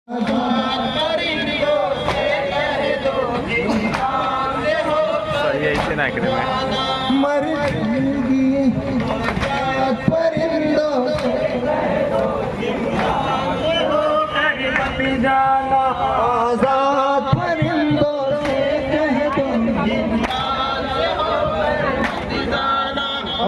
सही है इसे ना करे मर जाएगी परिंदों से जाना आजाद परिंदों से कह दो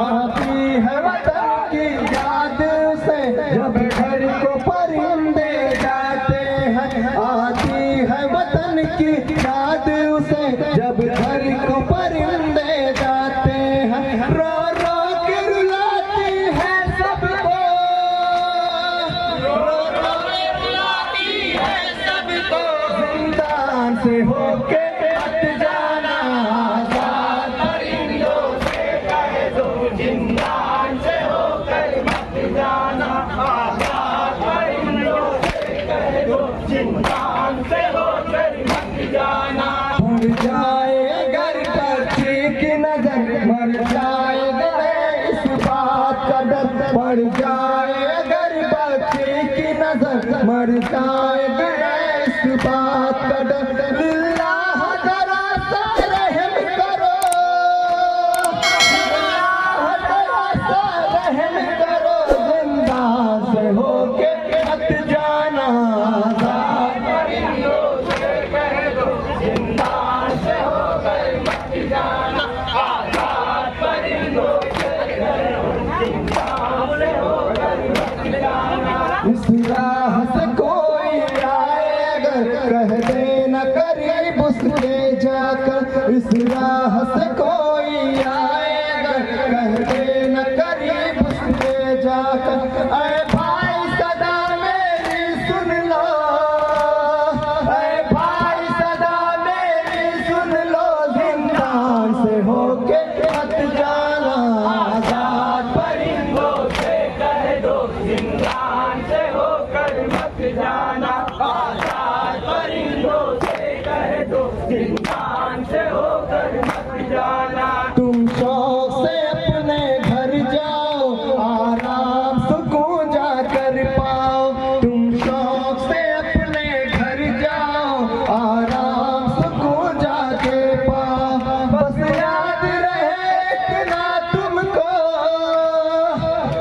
आती है वतन की याद से जब घर को परिंदे जाते हैं आती है वतन की याद से जब घर को परिंदे जाते हैं रो रो के रुलाती है सबको रो रो के रुलाती है सबको जिंदान से होके मत जाना आजाद परिंदों से कह दो जिंदान से होकर मत जाना आजाद परिंदों से कह दो जिंदान से होकर मत जाना उड़ जाए अगर पक्षी की नजर मर जाएगा इस बात का डर पड़ जाए अगर पक्षी की नजर मर जाएगा इस बात का डर लिल्लाह जरा सा रहम करो लिल्लाह जरा सा रहम करो जिंदा से होके मत जाना आजाद परिंदों से कह दो जिंदा से होकर मत जाना आजाद परिंदों से कह दो जिंदा से होकर मत जाना इस राह से कोई आए अगर कह दे न करीब उसके जाकर इस राह से कोई आए अगर कह दे न करीब उसके जाकर अरे भाई सदा मेरी सुन लो अरे भाई सदा मेरी सुन लो जिंदान से होके मत जाना आजाद परिंदों से कह दो जिंदान से होकर मत जाना आजाद परिंदों से कह दो जिंदान से होकर मत जाना तुम शौक से अपने घर जाओ आराम सुकून जा कर पाओ तुम शौक से अपने घर जाओ आराम सुकून जा के पाओ बस याद रहे इतना तुमको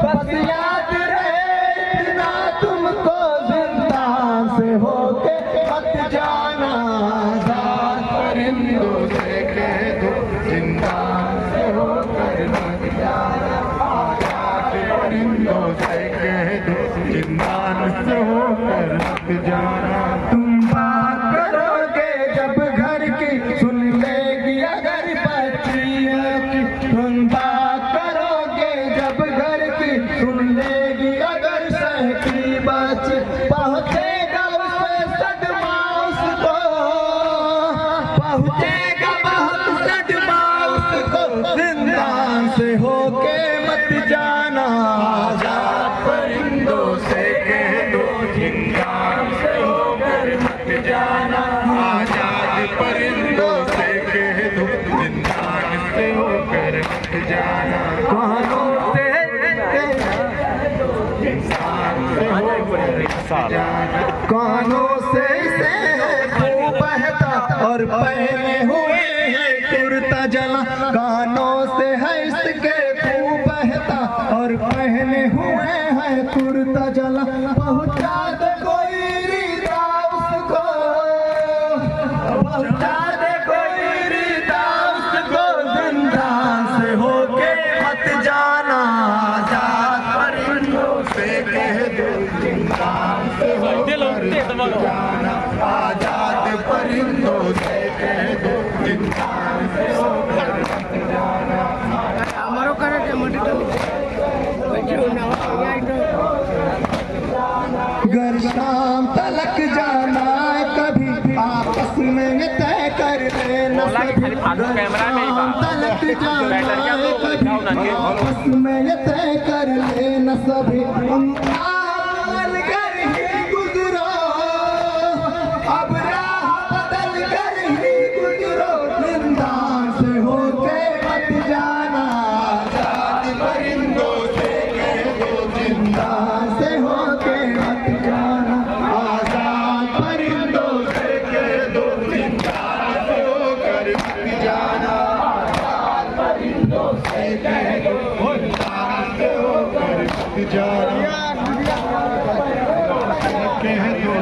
बस याद रहे इतना तुमको जिंदान से होके मत जाना आजाद परिंदों से कह दो जिंदान से होकर मत जाना आजाद परिंदों से कह दो जिंदान से होकर मत जाना तुम बात करोगे जब घर की सुन लेगी अगर बच्चियों की तुम बात करोगे जब घर की सुन लेगी अगर सह की बच्ची पहुंचेगा उससे सदमा उसको पहुंचेगा बहुत सदमा उसको जिंदान से होके मत जाना आजाद परिंदों से कह दो जिंदान से होकर मत जाना आजाद परिंदों से कह दो जिंदान से होकर मत जाना कानों से कानों से खूब बहता और पहने हुए है कुर्ता जला कानों से है इसके खूब बहता और पहने हुए है कुर्ता जला पहुंचा दे कोई रीता उसको पहुंचा दे कोई रीता उसको जिंदान से होके मत जाना आजाद परिंदों से कह दो जिंदान से होकर मत जाना आजाद परिंदों से कह दो जिंदान से होकर मत जाना हमारो करे घर शाम तलक जाना कभी आपस में तय कर लेना शाम तलक जाना कभी आपस में तय कर लेना सभी आल कर ही गुजरो अब राह बदल कर ही गुजरो जिंदान से होके मत जाना आजाद परिंदों से कह दो जिंदान से होके मत जाना आजाद जाना कह दो